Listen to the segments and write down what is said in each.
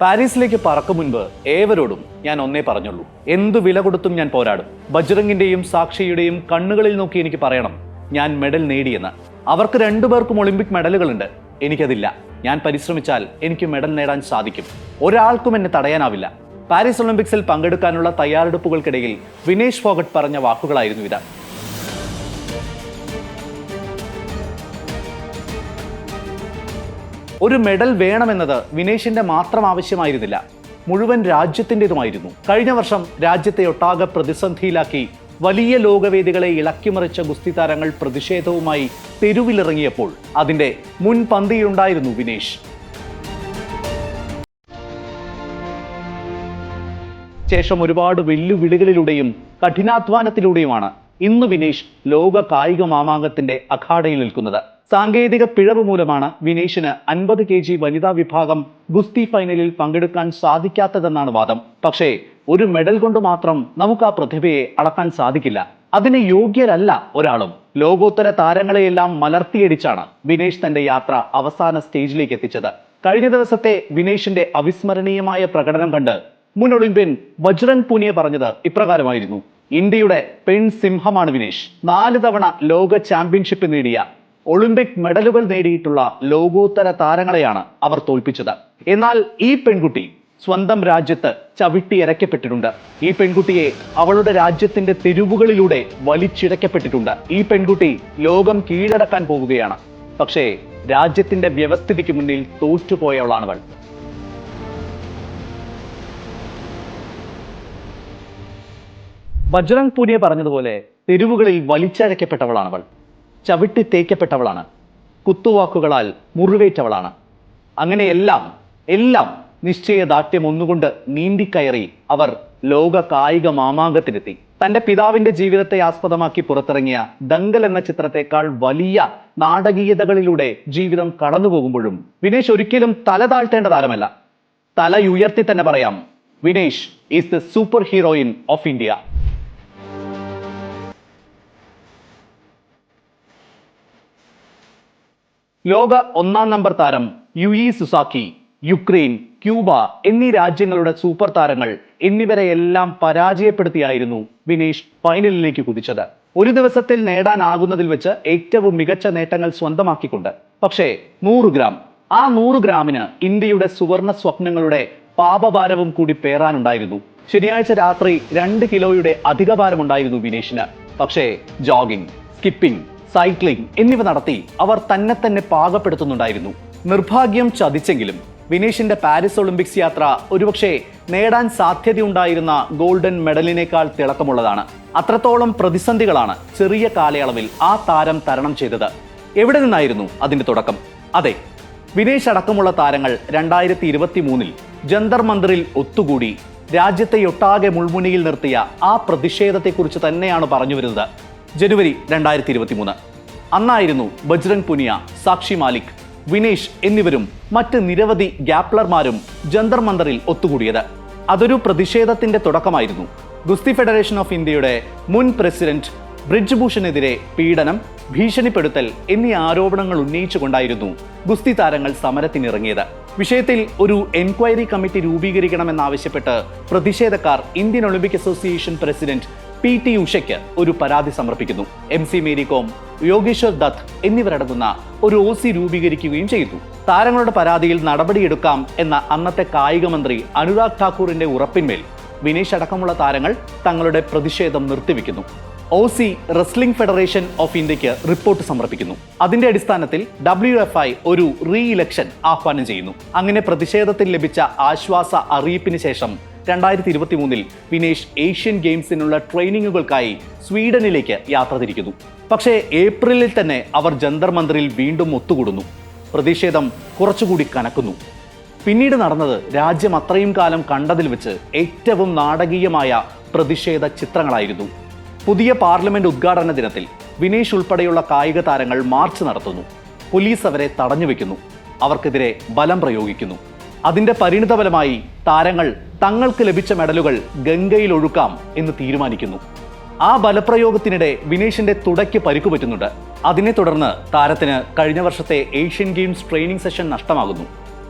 പാരീസിലേക്ക് പറക്കും മുൻപ് ഏവരോടും ഞാൻ ഒന്നേ പറഞ്ഞുള്ളൂ, എന്തു വില കൊടുത്തും ഞാൻ പോരാടും. ബജ്രംഗിന്റെയും സാക്ഷിയുടെയും കണ്ണുകളിൽ നോക്കി എനിക്ക് പറയണം, ഞാൻ മെഡൽ നേടിയെന്ന്. അവർക്ക് രണ്ടുപേർക്കും ഒളിമ്പിക് മെഡലുകളുണ്ട്, എനിക്കതില്ല. ഞാൻ പരിശ്രമിച്ചാൽ എനിക്ക് മെഡൽ നേടാൻ സാധിക്കും. ഒരാൾക്കും എന്നെ തടയാനാവില്ല. പാരീസ് ഒളിമ്പിക്സിൽ പങ്കെടുക്കാനുള്ള തയ്യാറെടുപ്പുകൾക്കിടയിൽ വിനേഷ് ഫോഗട്ട് പറഞ്ഞ വാക്കുകളായിരുന്നു ഇത്. ഒരു മെഡൽ വേണമെന്നത് വിനേഷിന്റെ മാത്രം ആവശ്യമായിരുന്നില്ല, മുഴുവൻ രാജ്യത്തിൻ്റെതുമായിരുന്നു. കഴിഞ്ഞ വർഷം രാജ്യത്തെ ഒട്ടാകെ പ്രതിസന്ധിയിലാക്കി വലിയ ലോകവേദികളെ ഇളക്കിമറിച്ച ഗുസ്തി താരങ്ങൾ പ്രതിഷേധവുമായി തെരുവിലിറങ്ങിയപ്പോൾ അതിന്റെ മുൻപന്തിയിലുണ്ടായിരുന്നു വിനേഷ്. ശേഷം ഒരുപാട് വെല്ലുവിളികളിലൂടെയും കഠിനാധ്വാനത്തിലൂടെയുമാണ് ഇന്ന് വിനേഷ് ലോക കായിക മാമാങ്കത്തിന്റെ അഖാഡയിൽ നിൽക്കുന്നത്. സാങ്കേതിക പിഴവ് മൂലമാണ് വിനേഷിന് 50 kg വനിതാ വിഭാഗം ഗുസ്തി ഫൈനലിൽ പങ്കെടുക്കാൻ സാധിക്കാത്തതെന്നാണ് വാദം. പക്ഷേ ഒരു മെഡൽ കൊണ്ട് മാത്രം നമുക്ക് ആ പ്രതിഭയെ അളക്കാൻ സാധിക്കില്ല. അതിന് യോഗ്യരല്ല ഒരാളും. ലോകോത്തര താരങ്ങളെയെല്ലാം മലർത്തിയടിച്ചാണ് വിനേഷ് തന്റെ യാത്ര അവസാന സ്റ്റേജിലേക്ക് എത്തിച്ചത്. കഴിഞ്ഞ ദിവസത്തെ വിനേഷിന്റെ അവിസ്മരണീയമായ പ്രകടനം കണ്ട് മുൻ ഒളിമ്പ്യൻ ബജ്രംഗ് പൂനിയ പറഞ്ഞത് ഇപ്രകാരമായിരുന്നു: ഇന്ത്യയുടെ പെൺസിംഹമാണ് വിനേഷ്. 4 തവണ ലോക ചാമ്പ്യൻഷിപ്പ് നേടിയ, ഒളിമ്പിക് മെഡലുകൾ നേടിയിട്ടുള്ള ലോകോത്തര താരങ്ങളെയാണ് അവർ തോൽപ്പിച്ചത്. എന്നാൽ ഈ പെൺകുട്ടി സ്വന്തം രാജ്യത്ത് ചവിട്ടിയരയ്ക്കപ്പെട്ടിട്ടുണ്ട്. ഈ പെൺകുട്ടിയെ അവളുടെ രാജ്യത്തിന്റെ തെരുവുകളിലൂടെ വലിച്ചിഴക്കപ്പെട്ടിട്ടുണ്ട്. ഈ പെൺകുട്ടി ലോകം കീഴടക്കാൻ പോവുകയാണ്. പക്ഷേ രാജ്യത്തിന്റെ വ്യവസ്ഥിതിക്ക് മുന്നിൽ തോറ്റുപോയവളാണവൾ. ബജ്രംഗ് പൂനിയ പറഞ്ഞതുപോലെ തെരുവുകളിൽ വലിച്ചഴക്കപ്പെട്ടവളാണവൾ. ചവിട്ടി തേക്കപ്പെട്ടവളാണ്. കുത്തുവാക്കുകളാൽ മുറിവേറ്റവളാണ്. അങ്ങനെ എല്ലാം നിശ്ചയദാർഢ്യം ഒന്നുകൊണ്ട് നീന്തിക്കയറി അവർ ലോക കായിക മാമാങ്കത്തിലെത്തി. തന്റെ പിതാവിന്റെ ജീവിതത്തെ ആസ്പദമാക്കി പുറത്തിറങ്ങിയ ദംഗൽ എന്ന ചിത്രത്തെക്കാൾ വലിയ നാടകീയതകളിലൂടെ ജീവിതം കടന്നുപോകുമ്പോഴും വിനേഷ് ഒരിക്കലും തല താഴ്ത്തേണ്ട താരമല്ല. തലയുയർത്തി തന്നെ പറയാം, Vinesh is the super heroine of India. ലോക 1-ാം നമ്പർ താരം യുയി സുസാക്കി, യുക്രൈൻ, ക്യൂബ എന്നീ രാജ്യങ്ങളുടെ സൂപ്പർ താരങ്ങൾ എന്നിവരെയെല്ലാം പരാജയപ്പെടുത്തിയായിരുന്നു വിനേഷ് ഫൈനലിലേക്ക് കുതിച്ചത്. ഒരു ദിവസത്തിൽ നേടാനാകുന്നതിൽ വെച്ച് ഏറ്റവും മികച്ച നേട്ടങ്ങൾ സ്വന്തമാക്കിക്കൊണ്ട്. പക്ഷേ 100 ഗ്രാം, ആ 100 ഗ്രാമിന് ഇന്ത്യയുടെ സുവർണ സ്വപ്നങ്ങളുടെ പാപഭാരവും കൂടി പേറാനുണ്ടായിരുന്നു. ശനിയാഴ്ച രാത്രി 2 കിലോയുടെ അധിക ഭാരമുണ്ടായിരുന്നു വിനേഷിന്. പക്ഷേ ജോഗിംഗ്, സ്കിപ്പിംഗ്, സൈക്ലിംഗ് എന്നിവ നടത്തി അവർ തന്നെ പാകപ്പെടുത്തുന്നുണ്ടായിരുന്നു. നിർഭാഗ്യം ചതിച്ചെങ്കിലും വിനേഷിന്റെ പാരീസ് ഒളിമ്പിക്സ് യാത്ര ഒരുപക്ഷെ നേടാൻ സാധ്യതയുണ്ടായിരുന്ന ഗോൾഡൻ മെഡലിനേക്കാൾ തിളക്കമുള്ളതാണ്. അത്രത്തോളം പ്രതിസന്ധികളാണ് ചെറിയ കാലയളവിൽ ആ താരം തരണം ചെയ്തത്. എവിടെ നിന്നായിരുന്നു അതിന്റെ തുടക്കം? അതെ, വിനേഷ് അടക്കമുള്ള താരങ്ങൾ 2023 ജന്തർ മന്ദിറിൽ ഒത്തുകൂടി രാജ്യത്തെ ഒട്ടാകെ മുൾമുനയിൽ നിർത്തിയ ആ പ്രതിഷേധത്തെക്കുറിച്ച് തന്നെയാണ് പറഞ്ഞു വരുന്നത്. ജനുവരി 2023 അന്നായിരുന്നു ബജ്രംഗ് പൂനിയ, സാക്ഷി മാലിക്, വിനേഷ് എന്നിവരും മറ്റ് നിരവധി ഗ്യാപ്ലർമാരും ജന്തർ മന്ദിറിൽ ഒത്തുകൂടിയത്. അതൊരു പ്രതിഷേധത്തിന്റെ തുടക്കമായിരുന്നു. ഗുസ്തി ഫെഡറേഷൻ ഓഫ് ഇന്ത്യയുടെ മുൻ പ്രസിഡന്റ് ബ്രിജ് ഭൂഷണെതിരെ പീഡനം, ഭീഷണിപ്പെടുത്തൽ എന്നീ ആരോപണങ്ങൾ ഉന്നയിച്ചുകൊണ്ടായിരുന്നു ഗുസ്തി താരങ്ങൾ സമരത്തിനിറങ്ങിയത്. വിഷയത്തിൽ ഒരു എൻക്വയറി കമ്മിറ്റി രൂപീകരിക്കണമെന്നാവശ്യപ്പെട്ട് പ്രതിഷേധക്കാർ Indian Olympic association president PT ഉഷയ്ക്ക് ഒരു പരാതി സമർപ്പിക്കുന്നു. MC Mary com, Yogeshwar Dutt എന്നിവരടങ്ങുന്ന ഒരു OC രൂപീകരിക്കുകയും ചെയ്തു. താരങ്ങളുടെ പരാതിയിൽ നടപടിയെടുക്കാം എന്ന അന്നത്തെ കായിക മന്ത്രി അനുരാഗ് ഠാക്കൂറിന്റെ ഉറപ്പിന്മേൽ വിനേഷ് അടക്കമുള്ള താരങ്ങൾ തങ്ങളുടെ പ്രതിഷേധം നിർത്തിവെക്കുന്നു. OC റെസ്ലിംഗ് ഫെഡറേഷൻ ഓഫ് ഇന്ത്യക്ക് റിപ്പോർട്ട് സമർപ്പിക്കുന്നു. അതിന്റെ അടിസ്ഥാനത്തിൽ WFI ഒരു റീഇലക്ഷൻ ആഹ്വാനം ചെയ്യുന്നു. അങ്ങനെ പ്രതിഷേധത്തിൽ ലഭിച്ച ആശ്വാസ അറിയിപ്പിന് ശേഷം 2023 വിനേഷ് ഏഷ്യൻ ഗെയിംസിനുള്ള ട്രെയിനിങ്ങുകൾക്കായി സ്വീഡനിലേക്ക് യാത്ര തിരിക്കുന്നു. പക്ഷേ ഏപ്രിലിൽ തന്നെ അവർ ജന്തർ മന്ദിറിൽ വീണ്ടും ഒത്തുകൂടുന്നു. പ്രതിഷേധം കുറച്ചുകൂടി കനക്കുന്നു. പിന്നീട് നടന്നത് രാജ്യം അത്രയും കാലം കണ്ടതിൽ വെച്ച് ഏറ്റവും നാടകീയമായ പ്രതിഷേധ ചിത്രങ്ങളായിരുന്നു. പുതിയ പാർലമെന്റ് ഉദ്ഘാടന ദിനത്തിൽ വിനേഷ് ഉൾപ്പെടെയുള്ള കായിക താരങ്ങൾ മാർച്ച് നടത്തുന്നു. പോലീസ് അവരെ തടഞ്ഞു വെക്കുന്നു. അവർക്കെതിരെ ബലം പ്രയോഗിക്കുന്നു. അതിന്റെ പരിണിതഫലമായി താരങ്ങൾ തങ്ങൾക്ക് ലഭിച്ച മെഡലുകൾ ഗംഗയിൽ ഒഴുക്കാം എന്ന് തീരുമാനിക്കുന്നു. ആ ബലപ്രയോഗത്തിനിടെ വിനേഷിന്റെ തുടയ്ക്ക് പരിക്കു പറ്റുന്നുണ്ട്. അതിനെ തുടർന്ന് താരത്തിന് കഴിഞ്ഞ വർഷത്തെ ഏഷ്യൻ ഗെയിംസ് ട്രെയിനിങ് സെഷൻ നഷ്ടമാകുന്നു.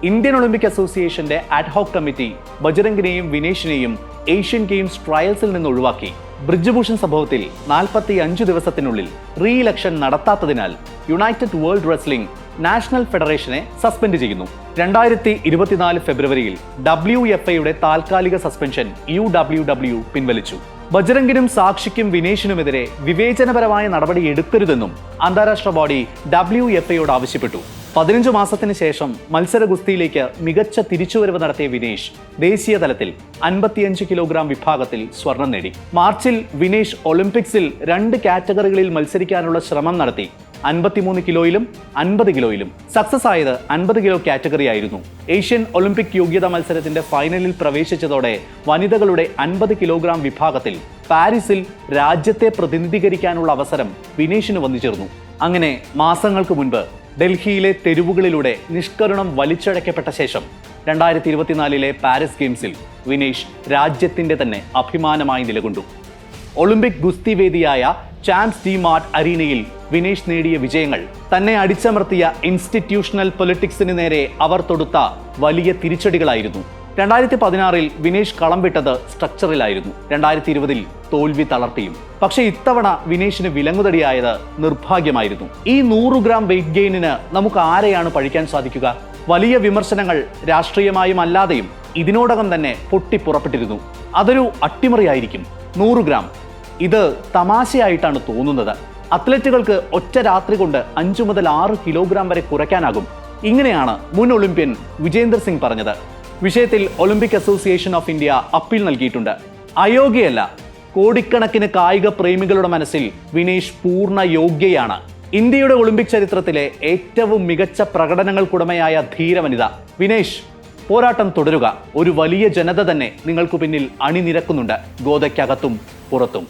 ഇന്ത്യൻ ഒളിമ്പിക് അസോസിയേഷന്റെ അഡ്ഹോക് കമ്മിറ്റി ബജ്രംഗിനെയും വിനേഷിനെയും ഏഷ്യൻ ഗെയിംസ് ട്രയൽസിൽ നിന്ന് ഒഴിവാക്കി. ബ്രിജ്ഭൂഷൺ സംഭവത്തിൽ 45 ദിവസത്തിനുള്ളിൽ റീ ഇലക്ഷൻ നടത്താത്തതിനാൽ യുണൈറ്റഡ് വേൾഡ് റെസ്ലിംഗ് നാഷണൽ ഫെഡറേഷനെ സസ്പെൻഡ് ചെയ്യുന്നു. 2024 ഫെബ്രുവരിയിൽ WFAയുടെ താൽക്കാലിക സസ്പെൻഷൻ UWW പിൻവലിച്ചു. ബജ്രംഗിനും സാക്ഷിക്കും വിനേഷിനുമെതിരെ വിവേചനപരമായ നടപടി എടുക്കരുതെന്നും അന്താരാഷ്ട്ര ബോഡി WFAയോട് ആവശ്യപ്പെട്ടു. 15 മാസത്തിന് ശേഷം മത്സര ഗുസ്തിയിലേക്ക് മികച്ച തിരിച്ചുവരവ് നടത്തിയ വിനേഷ് ദേശീയ തലത്തിൽ 55 കിലോഗ്രാം വിഭാഗത്തിൽ സ്വർണം നേടി. മാർച്ചിൽ വിനേഷ് ഒളിമ്പിക്സിൽ 2 കാറ്റഗറികളിൽ മത്സരിക്കാനുള്ള ശ്രമം നടത്തി. 53 കിലോയിലും 50 കിലോയിലും. സക്സസ് ആയത് 50 കിലോ കാറ്റഗറി ആയിരുന്നു. ഏഷ്യൻ ഒളിമ്പിക് യോഗ്യതാ മത്സരത്തിന്റെ ഫൈനലിൽ പ്രവേശിച്ചതോടെ വനിതകളുടെ 50 കിലോഗ്രാം വിഭാഗത്തിൽ പാരീസിൽ രാജ്യത്തെ പ്രതിനിധീകരിക്കാനുള്ള അവസരം വിനേഷിന് വന്നു ചേർന്നു. അങ്ങനെ മാസങ്ങൾക്ക് മുൻപ് ഡൽഹിയിലെ തെരുവുകളിലൂടെ നിഷ്കരുണം വലിച്ചഴക്കപ്പെട്ട ശേഷം 2024 പാരീസ് ഗെയിംസിൽ വിനേഷ് രാജ്യത്തിന്റെ തന്നെ അഭിമാനമായി നിലകൊണ്ടു. ഒളിമ്പിക് ഗുസ്തി വേദിയായ ചാമ്പ്സ് ഡി മാർട്ട് അരീനയിൽ വിനേഷ് നേടിയ വിജയങ്ങൾ തന്നെ അടിച്ചമർത്തിയ ഇൻസ്റ്റിറ്റ്യൂഷണൽ പൊളിറ്റിക്സിന് നേരെ അവർ തൊടുത്ത വലിയ തിരിച്ചടികളായിരുന്നു. 2016 വിനേഷ് കളം വിട്ടത് സ്ട്രക്ചറിലായിരുന്നു. 2020 തോൽവി തളർത്തിയും. പക്ഷേ ഇത്തവണ വിനേഷിന് വിലങ്ങുതടിയായത് നിർഭാഗ്യമായിരുന്നു. ഈ 100 ഗ്രാം വെയിറ്റ് ഗെയിനിന് നമുക്ക് ആരെയാണ് പഴിക്കാൻ സാധിക്കുക? വലിയ വിമർശനങ്ങൾ രാഷ്ട്രീയമായും അല്ലാതെയും ഇതിനോടകം തന്നെ പൊട്ടിപ്പുറപ്പെട്ടിരുന്നു. അതൊരു അട്ടിമറിയായിരിക്കും. 100 ഗ്രാം ഇത് തമാശയായിട്ടാണ് തോന്നുന്നത്. അത്ലറ്റുകൾക്ക് ഒറ്റ രാത്രി കൊണ്ട് 5 മുതൽ 6 കിലോഗ്രാം വരെ കുറയ്ക്കാനാകും. ഇങ്ങനെയാണ് മുൻ ഒളിമ്പ്യൻ വിജേന്ദർ സിംഗ് പറഞ്ഞത്. വിഷയത്തിൽ Olympic association of India appeal നൽകിയിട്ടുണ്ട്. അയോഗ്യയല്ല. കോടിക്കണക്കിന് കായിക പ്രേമികളുടെ മനസ്സിൽ വിനേഷ് പൂർണ്ണ യോഗ്യയാണ്. ഇന്ത്യയുടെ ഒളിമ്പിക് ചരിത്രത്തിലെ ഏറ്റവും മികച്ച പ്രകടനങ്ങൾക്കുടമയായ ധീരവനിത വിനേഷ്. പോരാട്ടം തുടരുക. ഒരു വലിയ ജനത തന്നെ നിങ്ങൾക്ക് പിന്നിൽ അണിനിരക്കുന്നുണ്ട്, ഗോദയ്ക്കകത്തും പുറത്തും.